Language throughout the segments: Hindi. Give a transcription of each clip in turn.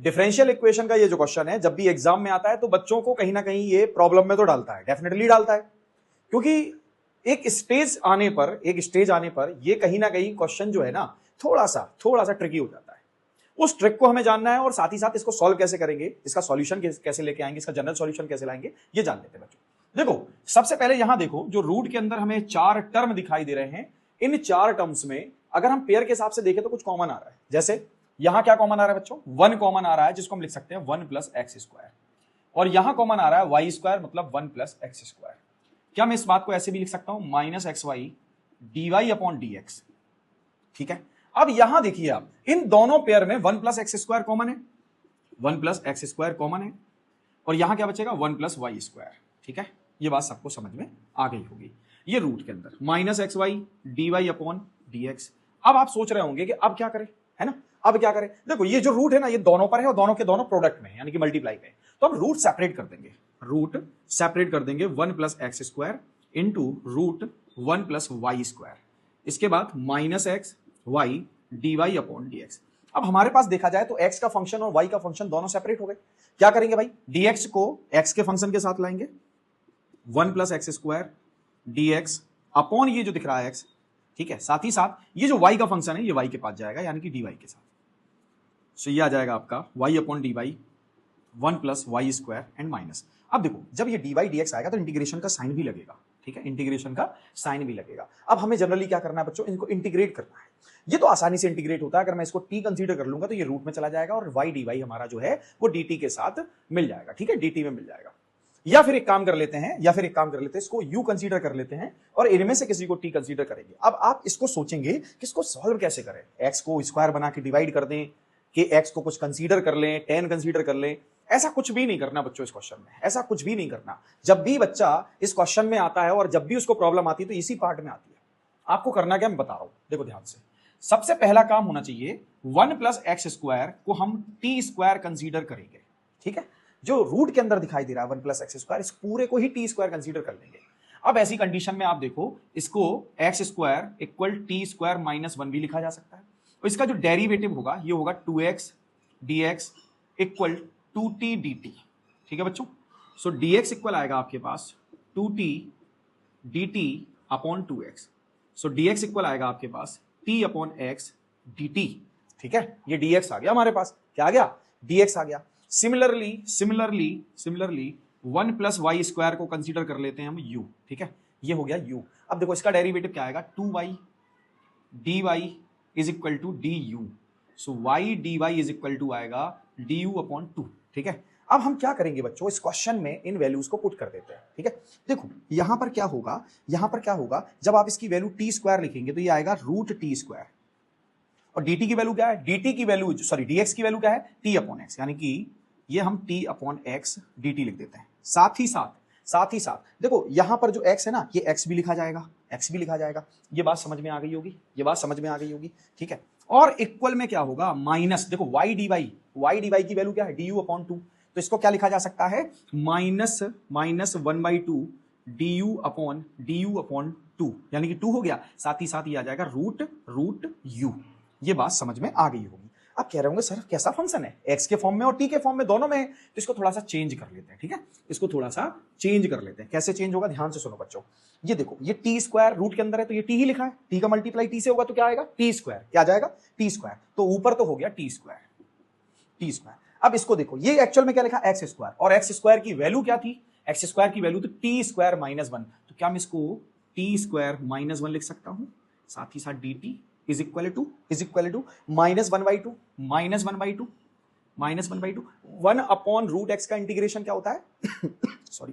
डिफरेंशियल इक्वेशन का ये जो क्वेश्चन है जब भी एग्जाम में आता है तो बच्चों को कहीं ना कहीं ये प्रॉब्लम में तो डालता है, डेफिनेटली डालता है, क्योंकि एक स्टेज आने पर ये कहीं ना कहीं क्वेश्चन जो है ना थोड़ा सा ट्रिकी हो जाता है। उस ट्रिक को हमें जानना है और साथ ही साथ इसको सॉल्व कैसे करेंगे, इसका सॉल्यूशन कैसे लेके आएंगे, इसका जनरल सॉल्यूशन कैसे लाएंगे, ये जान लेते हैं बच्चों। देखो सबसे पहले यहां देखो जो रूट के अंदर हमें 4 टर्म दिखाई दे रहे हैं, इन 4 टर्म्स में अगर हम पेयर के हिसाब से देखें तो कुछ कॉमन आ रहा है। जैसे यहां क्या कॉमन आ रहा है बच्चों, 1 कॉमन आ रहा है जिसको हम लिख सकते हैं 1 + x², और यहां कॉमन आ रहा है y² मतलब 1 + x²। क्या मैं इस बात को ऐसे भी लिख सकता हूं -xy dy/dx, ठीक है। अब यहां देखिए आप इन दोनों पेयर में 1 + x² कॉमन है, 1 + x² कॉमन है, और यहां क्या बचेगा 1 + y², ठीक है। ये बात सबको समझ में आ गई होगी। ये रूट के अंदर -xy dy/dx। अब आप सोच रहे होंगे कि अब क्या करें, है ना, अब क्या करें। देखो ये जो रूट है ना ये दोनों पर है और दोनों के दोनों प्रोडक्ट में है, यानी कि मल्टीप्लाई पे, तो हम रूट सेपरेट कर देंगे, 1 + x² इंटू रूट 1 + y², इसके बाद -xy dy/dx। अब हमारे पास देखा जाए तो x का फंक्शन और y का फंक्शन दोनों सेपरेट हो गए। क्या करेंगे भाई, dx को x के फंक्शन के साथ लाएंगे, 1 + x² dx अपॉन ये जो दिख रहा है x, ठीक है। साथ ही साथ ये जो y का फंक्शन है ये y के पास जाएगा, यानी कि dy के साथ। सो ये आ जाएगा आपका y/dy 1 + y² एंड माइनस। अब देखो जब ये dy/dx आएगा तो इंटीग्रेशन का साइन भी लगेगा, ठीक है, इंटीग्रेशन का साइन भी लगेगा। अब हमें जनरली क्या करना है बच्चों, इनको इंटीग्रेट करना है। ये तो आसानी से इंटीग्रेट होता है, अगर मैं इसको t कंसीडर कर लूंगा तो ये रूट में चला जाएगा और y dy हमारा जो है वो dt के साथ मिल जाएगा, ठीक है, dt में मिल जाएगा। या फिर एक काम कर लेते हैं, इसको u कंसीडर कर लेते हैं और इनमें से किसी को t कंसीडर करेंगे। अब आप इसको सोचेंगे कि इसको सॉल्व कैसे करें, x को स्क्वायर बना के डिवाइड कर दें कि x को कुछ कंसीडर कर लें, 10 कंसीडर कर लें। ऐसा कुछ भी नहीं करना बच्चों इस क्वेश्चन में, ऐसा कुछ भी नहीं करना। जब भी बच्चा इस क्वेश्चन में आता है और जब भी उसको प्रॉब्लम आती है तो इसी पार्ट में आती है। आपको करना क्या मैं बता रहा हूं, देखो ध्यान से। सबसे पहला काम होना चाहिए 1 + x² को हम t² कंसीडर करेंगे, ठीक है। जो रूट के अंदर दिखाई दे रहा है 1 + x², इस पूरे को ही t² कंसीडर कर लेंगे। अब ऐसी कंडीशन में आप देखो इसको x² = t² - 1 भी लिखा जा सकता है। और इसका जो डेरिवेटिव होगा ये होगा 2x dx = 2t dt, ठीक है बच्चों। सो dx इक्वल आएगा आपके पास 2t dt अपॉन 2x। सो dx इक्वल आएगा आपके पास t/x dt, ठीक है। ये dx आ गया हमारे पास, क्या आ गया, dx आ गया। सिमिलरली 1 + y² को कंसीडर कर लेते हैं हम u, ठीक है, ये हो गया u। अब देखो इसका डेरिवेटिव क्या आएगा, 2y dy = du। सो y dy = आएगा du/2, ठीक है। अब हम क्या करेंगे बच्चों, इस क्वेश्चन में इन वैल्यूज को पुट कर देते हैं, ठीक है। देखो यहां पर क्या होगा, जब आप इसकी वैल्यू t² लिखेंगे तो ये आएगा √t², और dt की वैल्यू क्या है, dx की वैल्यू क्या है, t/x, यानी कि ये हम t/x dt लिख देते हैं। साथ ही साथ देखो यहां पर जो x है ना ये x भी लिखा जाएगा, ये बात समझ में आ गई होगी, ठीक है। और इक्वल में क्या होगा, माइनस, देखो y dy की वैल्यू क्या है, du/2, तो इसको क्या लिखा जा सकता है, -1/2 du/2, यानी कि 2 हो गया। साथ ही साथ ये आ जाएगा रूट u। ये बात समझ में आ गई होगी। आप कह रहे होंगे सर कैसा फंक्शन है, x के फॉर्म में और t के फॉर्म में, दोनों में है, तो इसको थोड़ा सा चेंज कर लेते हैं, ठीक है। इसको थोड़ा सा चेंज कर लेते हैं। कैसे चेंज होगा, ध्यान से सुनो बच्चों। ये देखो ये t² रूट के अंदर है तो ये t ही लिखा है, t का मल्टीप्लाई t से होगा तो क्या आएगा, t², क्या आ जाएगा, t², तो ऊपर तो हो गया t²। अब इसको देखो ये एक्चुअल में क्या लिखा, x², और x² की वैल्यू क्या थी, x² की वैल्यू तो t² - 1, तो क्या मैं इसको t² - 1 लिख सकता हूं। साथ ही साथ dt is equal to -1/2 1/√x का इंटीग्रेशन क्या होता है सॉरी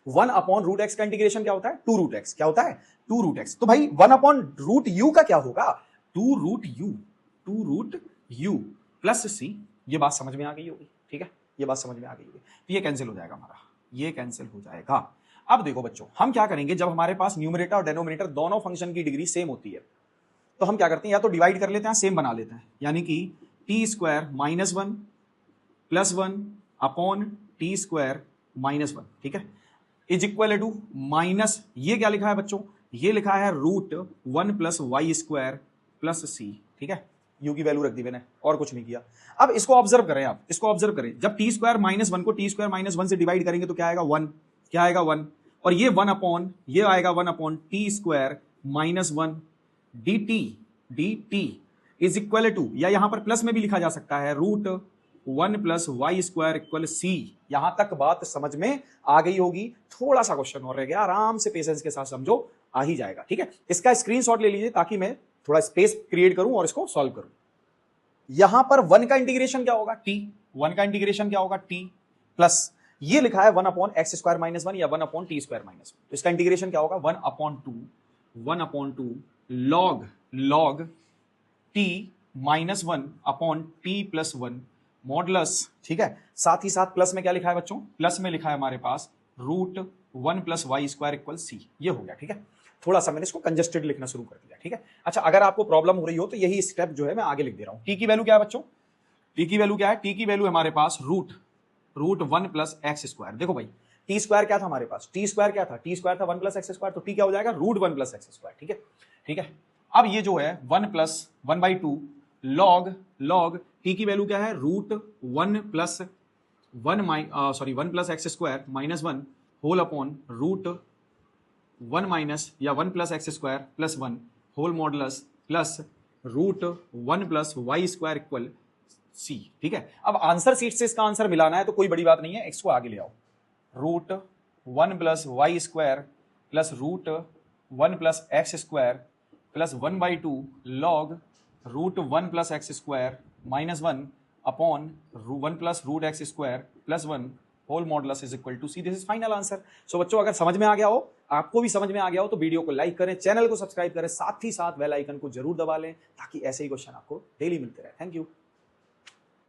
1/√x का इंटीग्रेशन क्या होता है, 2√x, क्या होता है 2√x। तो भाई 1/√u का क्या होगा, 2√u प्लस c। ये बात समझ में आ गई होगी, ठीक है, ये बात समझ में आ गई होगी। तो ये कैंसिल हो जाएगा हमारा, ये कैंसिल हो जाएगा। अब देखो बच्चों हम क्या करेंगे, जब हमारे पास न्यूमरेटर और डेनोमिनेटर दोनों फंक्शन की डिग्री सेम होती है तो हम क्या करते हैं, या तो डिवाइड कर लेते हैं, सेम बना लेते हैं, यानी कि t² - 1 + 1 अपॉन t² - 1, ठीक है, इज इक्वल टू माइनस, ये क्या लिखा है बच्चों, ये लिखा है √1 + y² + c, ठीक है। यू की वैल्यू रख दी मैंने और कुछ नहीं किया। अब इसको ऑब्जर्व करें, आप इसको ऑब्जर्व करें, जब टी स्क्वायर माइनस वन को टी स्क्वायर माइनस वन से डिवाइड करेंगे तो क्या आएगा 1, क्या आएगा 1, और ये 1 अपॉन ये आएगा 1 upon T square minus 1 dt is equal to, या यहां पर प्लस में भी लिखा जा सकता है root 1 plus Y square equal C. यहां तक बात समझ में आ गई होगी, थोड़ा सा क्वेश्चन और रह गया, आराम से पेशेंस के साथ समझो, आ ही जाएगा। ठीक है, इसका स्क्रीनशॉट ले लीजिए ताकि मैं थोड़ा स्पेस क्रिएट करूं और इसको सॉल्व करूं। यहां पर 1 का इंटीग्रेशन क्या होगा t, 1 का इंटीग्रेशन क्या होगा t प्लस ये लिखा है 1 अपॉन एक्स स्क्वायर माइनस 1 या 1 अपॉन टी स्क्वायर माइनस 1, तो इसका इंटीग्रेशन क्या होगा 1 upon 2 log t minus 1 upon t plus 1 modulus. ठीक है, साथ ही साथ प्लस में क्या लिखा है बच्चों, प्लस में लिखा है हमारे पास root 1 plus Y square equal C. ये हो गया। ठीक है, थोड़ा सा मैंने इसको कंजेस्टेड लिखना शुरू कर दिया। ठीक है, अच्छा अगर आपको प्रॉब्लम हो रही हो तो यही स्टेप जो है मैं आगे लिख दे रहा हूं। टी की वैल्यू क्या है बच्चों, टी की वैल्यू क्या है, टी की वैल्यू हमारे पास रूट 1 प्लस एक्स स्क्वायर। देखो भाई टी स्क्वायर क्या था हमारे पास, टी स्क्वायर क्या था, टी स्क्वायर था 1 प्लस एक्स स्क्वायर, तो टी क्या हो जाएगा रूट 1 प्लस एक्स स्क्वायर। ठीक है, ठीक है, अब ये जो है 1 प्लस 1/2 लॉग टी की वैल्यू क्या है root 1 plus 1 plus x square minus 1 whole upon root 1 minus या 1 plus x square plus 1 whole modulus plus root 1 plus Y square equal C. ठीक है, अब आंसर सीट से इसका आंसर मिलाना है तो कोई बड़ी बात नहीं है, इसको आगे ले आओ, root 1 plus Y square plus root 1 plus x square plus 1/2 log root 1 plus x square minus 1 upon 1 plus root x square plus 1 whole modulus is equal to c. This is final answer. So बच्चों अगर समझ में आ गया हो, आपको भी समझ में आ गया हो, तो वीडियो को लाइक करें, चैनल को सब्सक्राइब करें, साथ ही साथ बेल आइकन को जरूर दबा लें ताकि ऐसे ही क्वेश्चन आपको डेली मिलते रहे। Thank you.